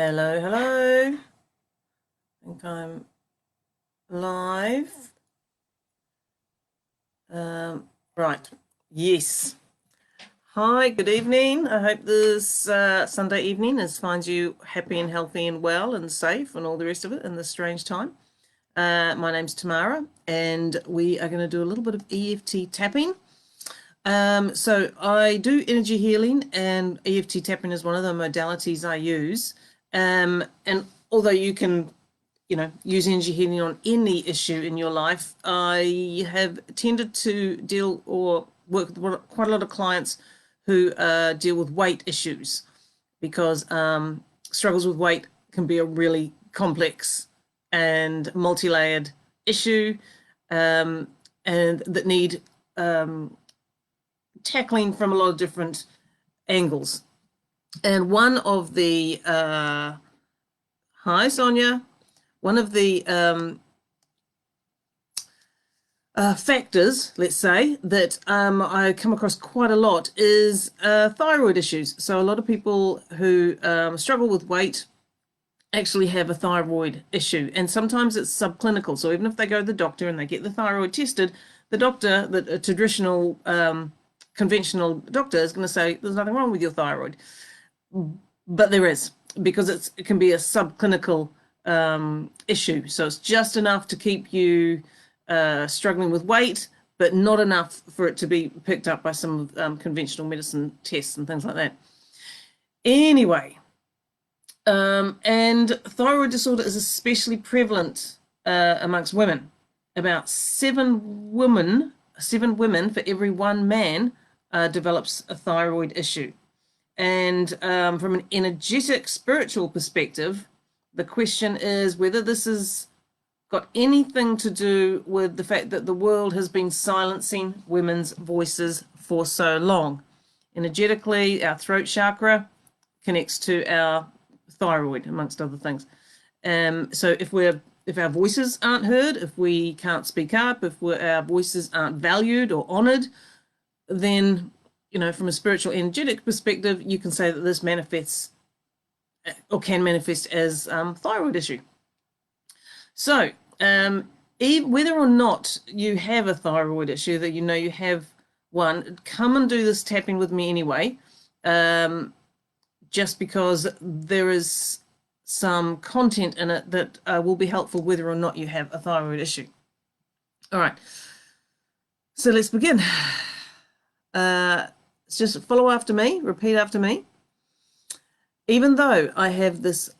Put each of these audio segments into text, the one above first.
Hello, hello. I think I'm live. Right. Yes. Hi, good evening. I hope this Sunday evening finds you happy and healthy and well and safe and all the rest of it in this strange time. My name's Tamara, and we are going to do a little bit of EFT tapping. So I do energy healing, and EFT tapping is one of the modalities I use. And although you can use energy healing on any issue in your life, I have tended to deal or work with quite a lot of clients who deal with weight issues because struggles with weight can be a really complex and multi-layered issue, and that need tackling from a lot of different angles. And one of the hi Sonia, one of the factors, let's say, that I come across quite a lot is thyroid issues. So a lot of people who struggle with weight actually have a thyroid issue, and sometimes it's subclinical. So even if they go to the doctor and they get the thyroid tested, the doctor, the traditional conventional doctor, is going to say there's nothing wrong with your thyroid, but there is, because it can be a subclinical issue. So it's just enough to keep you struggling with weight, but not enough for it to be picked up by some conventional medicine tests and things like that. Anyway, and thyroid disorder is especially prevalent amongst women. About seven women for every one man develops a thyroid issue. And from an energetic, spiritual perspective, the question is whether this has got anything to do with the fact that the world has been silencing women's voices for so long. Energetically, our throat chakra connects to our thyroid, amongst other things. So if our voices aren't heard, if we can't speak up, if our voices aren't valued or honored, then from a spiritual energetic perspective, you can say that this manifests or can manifest as thyroid issue. So whether or not you have a thyroid issue, that you have one, come and do this tapping with me anyway, just because there is some content in it that will be helpful whether or not you have a thyroid issue. All right, so let's begin. Just follow after me, repeat after me. Even though I have this,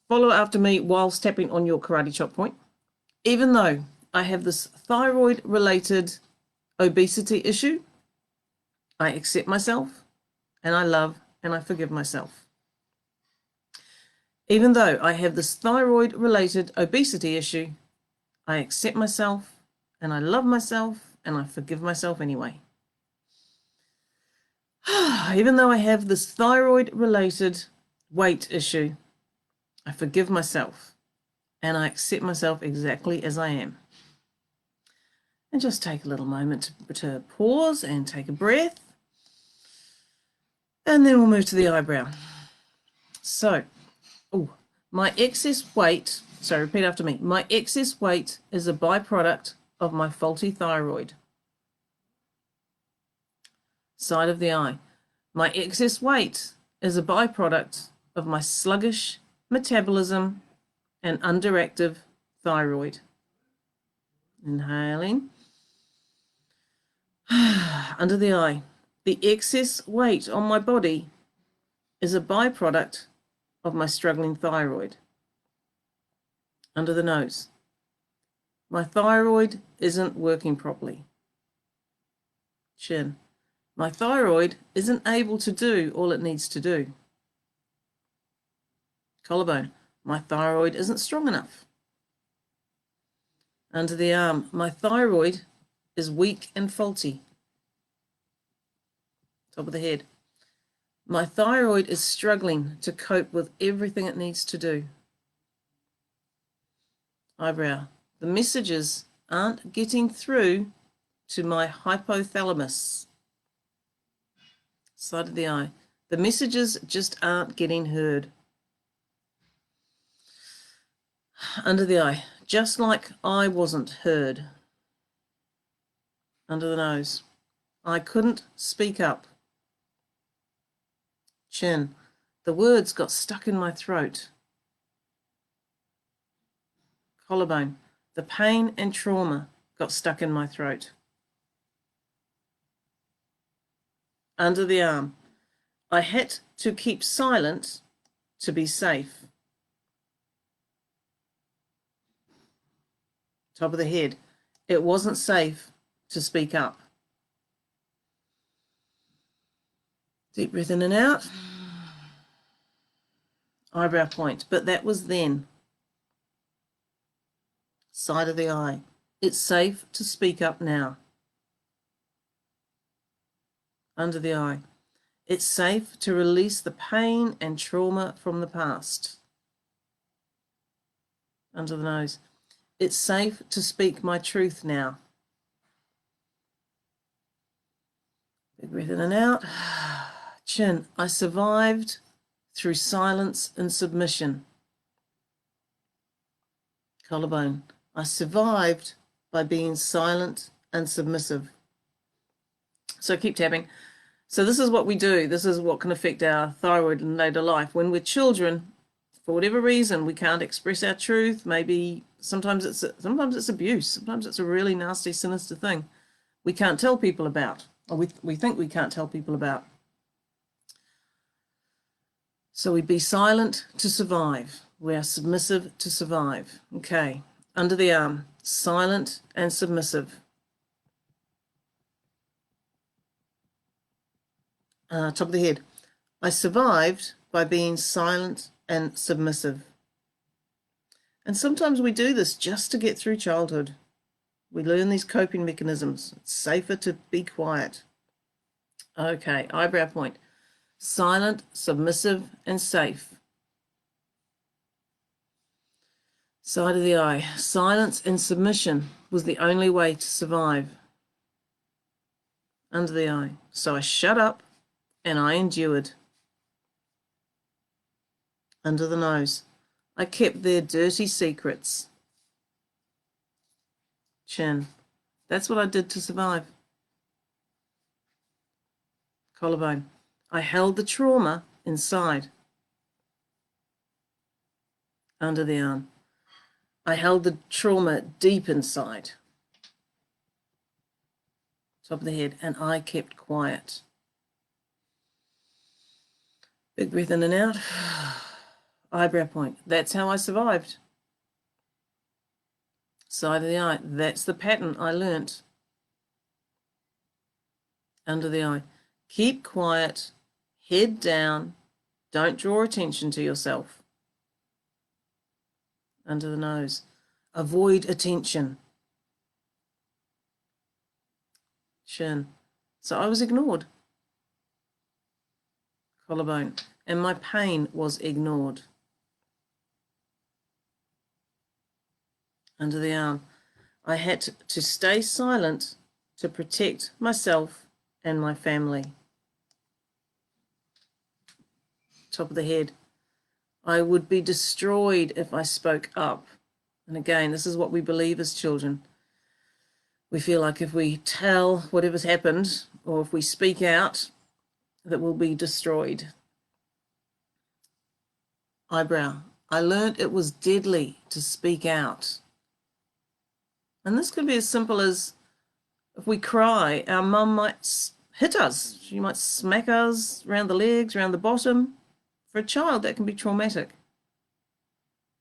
follow after me whilst tapping on your karate chop point. Even though I have this thyroid-related obesity issue, I accept myself, and I love and I forgive myself. Even though I have this thyroid-related obesity issue, I accept myself, and I love myself, and I forgive myself anyway. Even though I have this thyroid-related weight issue, I forgive myself, and I accept myself exactly as I am. And just take a little moment to pause and take a breath. And then we'll move to the eyebrow. So, my excess weight, so repeat after me. My excess weight is a byproduct of my faulty thyroid. Side of the eye. My excess weight is a byproduct of my sluggish metabolism and underactive thyroid. Inhaling. Under the eye. The excess weight on my body is a byproduct of my struggling thyroid. Under the nose. My thyroid isn't working properly. Chin. My thyroid isn't able to do all it needs to do. Collarbone. My thyroid isn't strong enough. Under the arm. My thyroid is weak and faulty. Top of the head. My thyroid is struggling to cope with everything it needs to do. Eyebrow. The messages aren't getting through to my hypothalamus. Side of the eye. The messages just aren't getting heard. Under the eye, just like I wasn't heard. Under the nose, I couldn't speak up. Chin, the words got stuck in my throat. Collarbone, the pain and trauma got stuck in my throat. Under the arm, I had to keep silent to be safe. Top of the head, it wasn't safe to speak up. Deep breath in and out. Eyebrow point, but that was then. Side of the eye, it's safe to speak up now. Under the eye, it's safe to release the pain and trauma from the past. Under the nose, it's safe to speak my truth now. Big breath in and out. Chin, I survived through silence and submission. Collarbone, I survived by being silent and submissive. So keep tapping. So this is what we do. This is what can affect our thyroid in later life. When we're children, for whatever reason, we can't express our truth. Maybe sometimes it's abuse. Sometimes it's a really nasty, sinister thing we can't tell people about, or we think we can't tell people about. So we be silent to survive. We are submissive to survive. Okay. Under the arm, silent and submissive. Top of the head, I survived by being silent and submissive. And sometimes we do this just to get through childhood. We learn these coping mechanisms. It's safer to be quiet. Okay, eyebrow point, silent, submissive, and safe. Side of the eye, silence and submission was the only way to survive. Under the eye, so I shut up and I endured. Under the nose, I kept their dirty secrets. Chin, that's what I did to survive. Collarbone, I held the trauma inside. Under the arm, I held the trauma deep inside. Top of the head, and I kept quiet. Big breath in and out. Eyebrow point, that's how I survived. Side of the eye, that's the pattern I learnt. Under the eye, keep quiet, head down, don't draw attention to yourself. Under the nose, avoid attention. Chin, so I was ignored. Collarbone, and my pain was ignored. Under the arm, I had to stay silent to protect myself and my family. Top of the head, I would be destroyed if I spoke up. And again, this is what we believe as children. We feel like if we tell whatever's happened, or if we speak out, that we'll be destroyed. Eyebrow, I learned it was deadly to speak out. And this could be as simple as if we cry, our mum might hit us. She might smack us around the legs, around the bottom. For a child, that can be traumatic.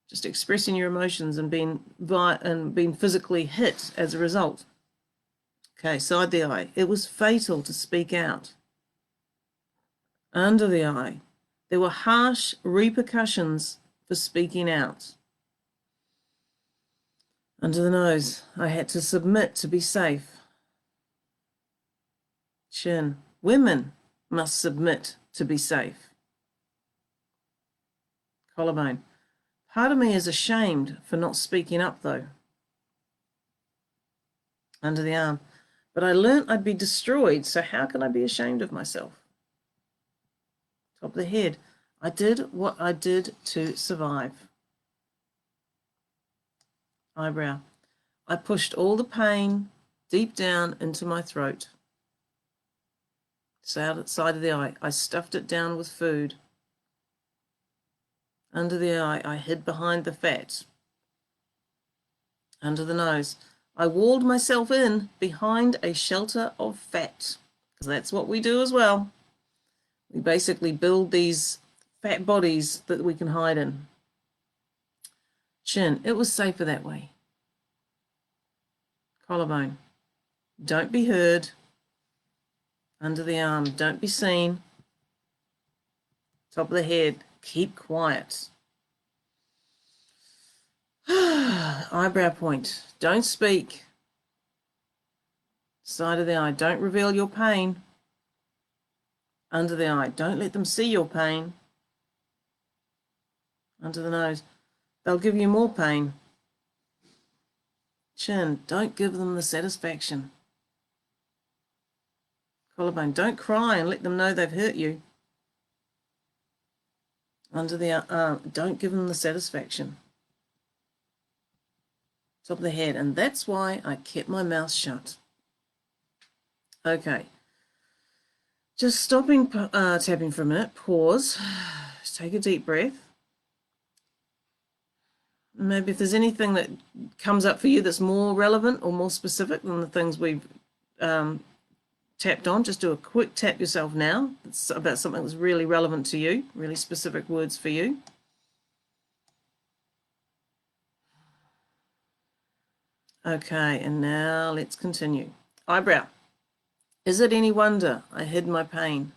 Just expressing your emotions and being physically hit as a result. Okay, side the eye. It was fatal to speak out. Under the eye, there were harsh repercussions for speaking out. Under the nose, I had to submit to be safe. Chin, women must submit to be safe. Collarbone, part of me is ashamed for not speaking up though. Under the arm, but I learnt I'd be destroyed, so how can I be ashamed of myself? Top of the head, I did what I did to survive. eyebrow. I pushed all the pain deep down into my throat. Side of the eye. I stuffed it down with food. Under the eye, I hid behind the fat. Under the nose, I walled myself in behind a shelter of fat. Because that's what we do as well. We basically build these fat bodies that we can hide in. Chin, it was safer that way. Collarbone, don't be heard. Under the arm, don't be seen. Top of the head, keep quiet. Eyebrow point, don't speak. Side of the eye, don't reveal your pain. Under the eye, don't let them see your pain. Under the nose, they'll give you more pain. Chin, don't give them the satisfaction. Collarbone, don't cry and let them know they've hurt you. Under the arm, don't give them the satisfaction. Top of the head, and that's why I kept my mouth shut. Okay. Just stopping tapping for a minute, pause, take a deep breath. Maybe if there's anything that comes up for you that's more relevant or more specific than the things we've tapped on, just do a quick tap yourself now. It's about something that's really relevant to you, really specific words for you. Okay, and now let's continue. Eyebrow. Is it any wonder I hid my pain?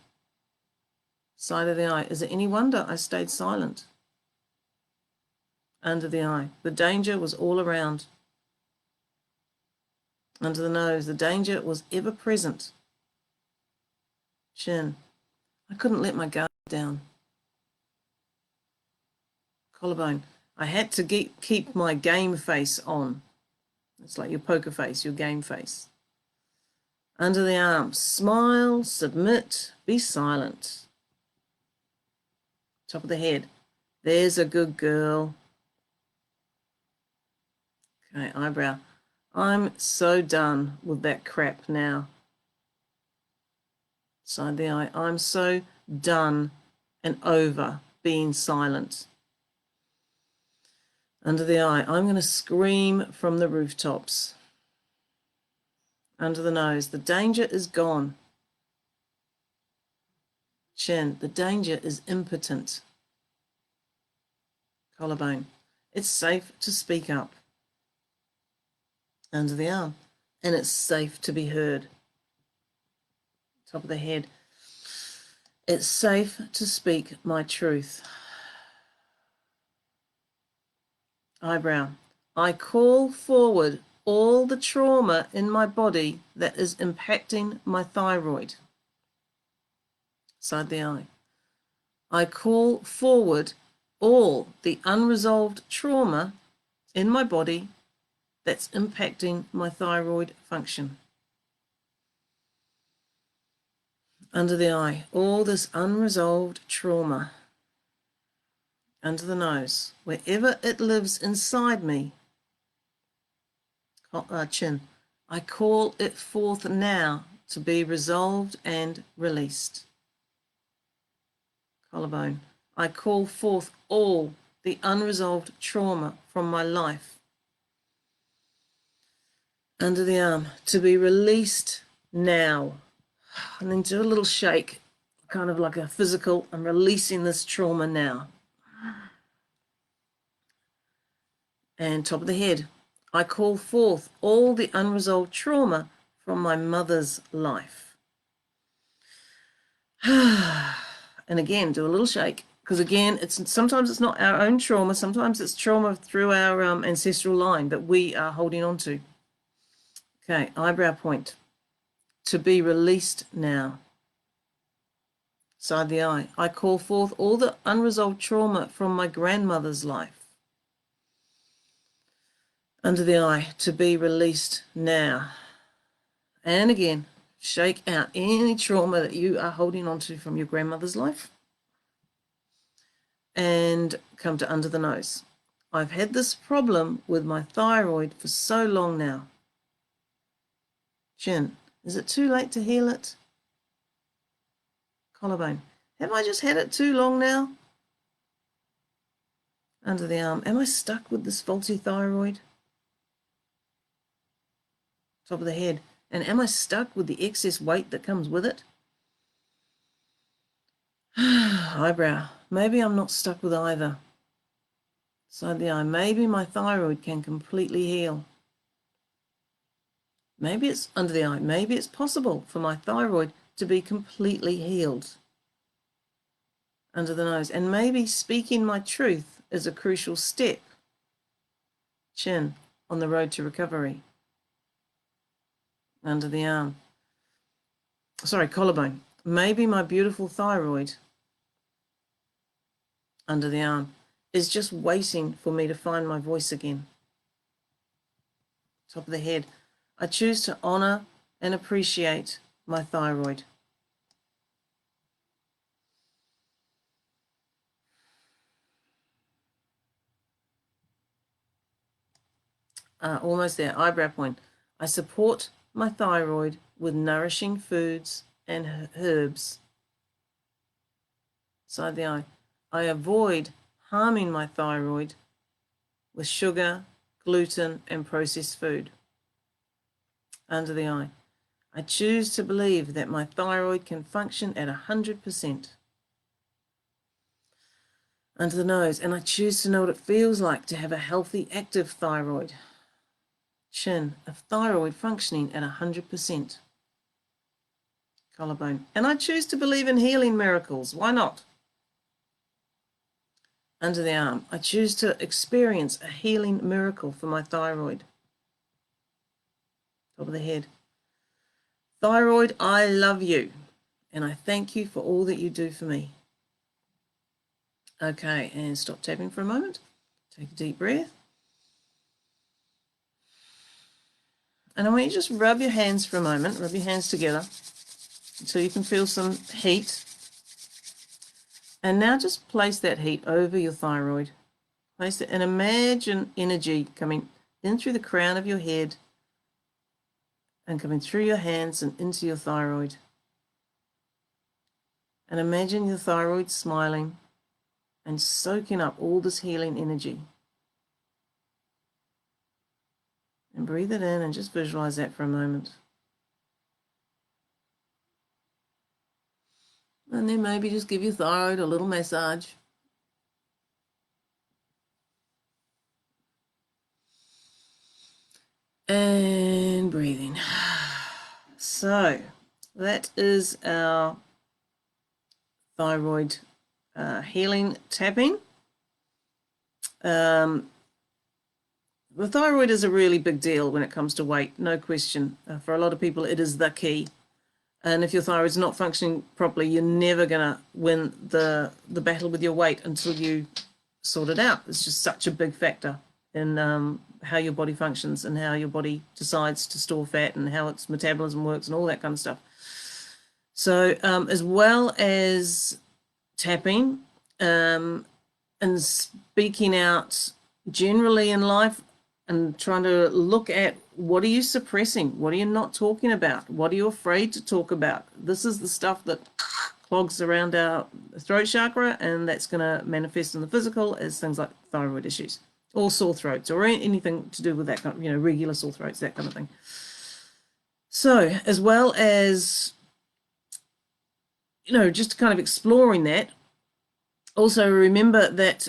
Side of the eye. Is it any wonder I stayed silent? Under the eye. The danger was all around. Under the nose. The danger was ever present. Chin. I couldn't let my guard down. Collarbone. I had to keep my game face on. It's like your poker face, your game face. Under the arm. Smile, submit, be silent. Top of the head. There's a good girl. Okay, eyebrow. I'm so done with that crap now. Side of the eye. I'm so done and over being silent. Under the eye. I'm going to scream from the rooftops. Under the nose. The danger is gone. Chin. The danger is impotent. Collarbone. It's safe to speak up. Under the arm. And it's safe to be heard. Top of the head. It's safe to speak my truth. Eyebrow. I call forward all the trauma in my body that is impacting my thyroid. Side of the eye. I call forward all the unresolved trauma in my body that's impacting my thyroid function. Under the eye, all this unresolved trauma. Under the nose, wherever it lives inside me. Chin. I call it forth now to be resolved and released. Collarbone. I call forth all the unresolved trauma from my life. Under the arm, to be released now. And then do a little shake, kind of like a physical, I'm releasing this trauma now. And top of the head, I call forth all the unresolved trauma from my mother's life. And again, do a little shake, because again, sometimes it's not our own trauma, sometimes it's trauma through our ancestral line that we are holding on to. Okay, eyebrow point. To be released now. Side of the eye. I call forth all the unresolved trauma from my grandmother's life. Under the eye. To be released now. And again, shake out any trauma that you are holding on to from your grandmother's life. And come to under the nose. I've had this problem with my thyroid for so long now. Chin. Is it too late to heal it? Collarbone. Have I just had it too long now? Under the arm. Am I stuck with this faulty thyroid? Top of the head. And am I stuck with the excess weight that comes with it? Eyebrow. Maybe I'm not stuck with either. Side of the eye. Maybe my thyroid can completely heal. Maybe it's under the eye. Maybe it's possible for my thyroid to be completely healed. Under the nose. And maybe speaking my truth is a crucial step. Chin. On the road to recovery. Under the arm. Sorry, collarbone. Maybe my beautiful thyroid under the arm is just waiting for me to find my voice again. Top of the head. I choose to honor and appreciate my thyroid. Almost there. Eyebrow point. I support my thyroid with nourishing foods and herbs. Side of the eye. I avoid harming my thyroid with sugar, gluten, and processed food. Under the eye. I choose to believe that my thyroid can function at 100%. Under the nose. And I choose to know what it feels like to have a healthy, active thyroid. Chin. A thyroid functioning at 100%. Collarbone. And I choose to believe in healing miracles. Why not? Under the arm. I choose to experience a healing miracle for my thyroid. Top of the head. Thyroid, I love you. And I thank you for all that you do for me. Okay, and stop tapping for a moment. Take a deep breath. And I want you to just rub your hands for a moment. Rub your hands together until you can feel some heat. And now just place that heat over your thyroid. Place it and imagine energy coming in through the crown of your head and coming through your hands and into your thyroid. And imagine your thyroid smiling and soaking up all this healing energy. And breathe it in and just visualize that for a moment. And then maybe just give your thyroid a little massage. And breathing. So that is our thyroid healing tapping. The thyroid is a really big deal when it comes to weight, no question. For a lot of people, it is the key. And if your thyroid's not functioning properly, you're never going to win the battle with your weight until you sort it out. It's just such a big factor in how your body functions and how your body decides to store fat and how its metabolism works and all that kind of stuff. So as well as tapping and speaking out generally in life, and trying to look at what are you suppressing? What are you not talking about? What are you afraid to talk about? This is the stuff that clogs around our throat chakra, and that's going to manifest in the physical as things like thyroid issues or sore throats or anything to do with that kind of, regular sore throats, that kind of thing. So as well as, just kind of exploring that, also remember that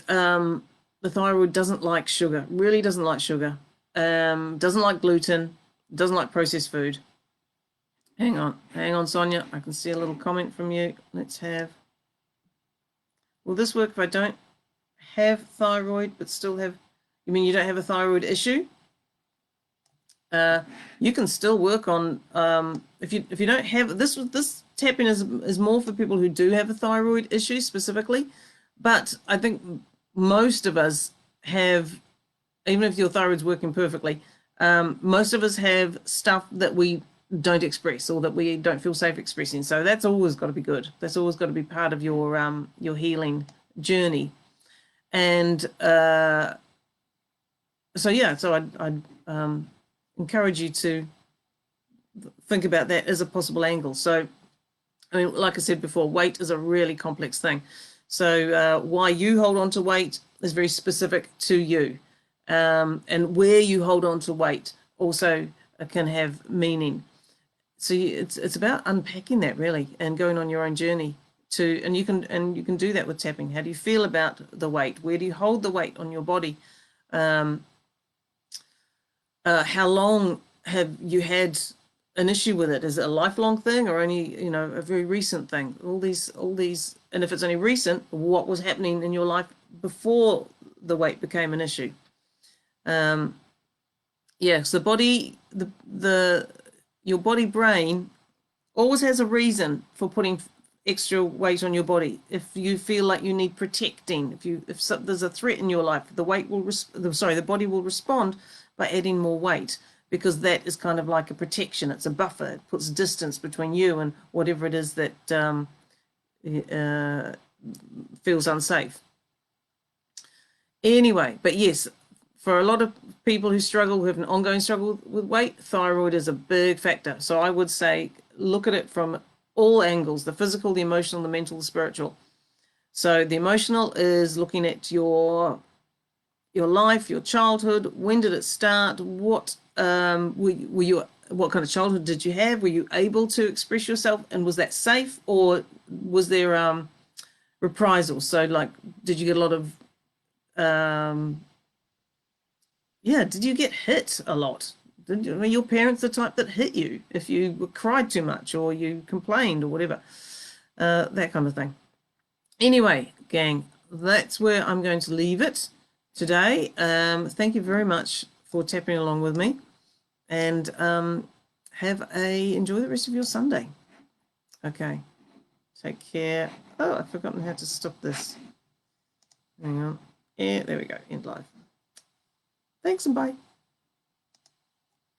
the thyroid doesn't like sugar, really doesn't like sugar, doesn't like gluten, doesn't like processed food. Hang on, Sonia. I can see a little comment from you. Let's have, will this work if I don't have thyroid but still have, you mean you don't have a thyroid issue? You can still work on, if you don't have, this tapping is more for people who do have a thyroid issue specifically, but I think most of us have, even if your thyroid's working perfectly, most of us have stuff that we don't express or that we don't feel safe expressing. So that's always got to be good. That's always got to be part of your healing journey. And so yeah, so I'd encourage you to think about that as a possible angle. So, I mean, like I said before, weight is a really complex thing. So why you hold on to weight is very specific to you. And where you hold on to weight also can have meaning. So it's about unpacking that really and going on your own journey to, and you can do that with tapping. How do you feel about the weight? Where do you hold the weight on your body? How long have you had an issue with it? Is it a lifelong thing or only, you know, a very recent thing? All these, and if it's only recent, what was happening in your life before the weight became an issue? Yeah, so the body, your body brain always has a reason for putting extra weight on your body. If you feel like you need protecting, if there's a threat in your life, the body will respond by adding more weight, because that is kind of like a protection. It's a buffer. It puts distance between you and whatever it is that feels unsafe. Anyway, but yes, for a lot of people who have an ongoing struggle with weight, thyroid is a big factor. So I would say look at it from all angles: the physical, the emotional, the mental, the spiritual. So the emotional is looking at your life, your childhood. When did it start? What what kind of childhood did you have? Were you able to express yourself, and was that safe, or was there reprisals? So like, did you get a lot of did you get hit a lot? Were your parents the type that hit you if you cried too much or you complained or whatever? That kind of thing. Anyway, gang, that's where I'm going to leave it today. Thank you very much for tapping along with me, and enjoy the rest of your Sunday. Okay, take care. Oh, I've forgotten how to stop this. Hang on. Yeah, there we go. End live. Thanks and bye.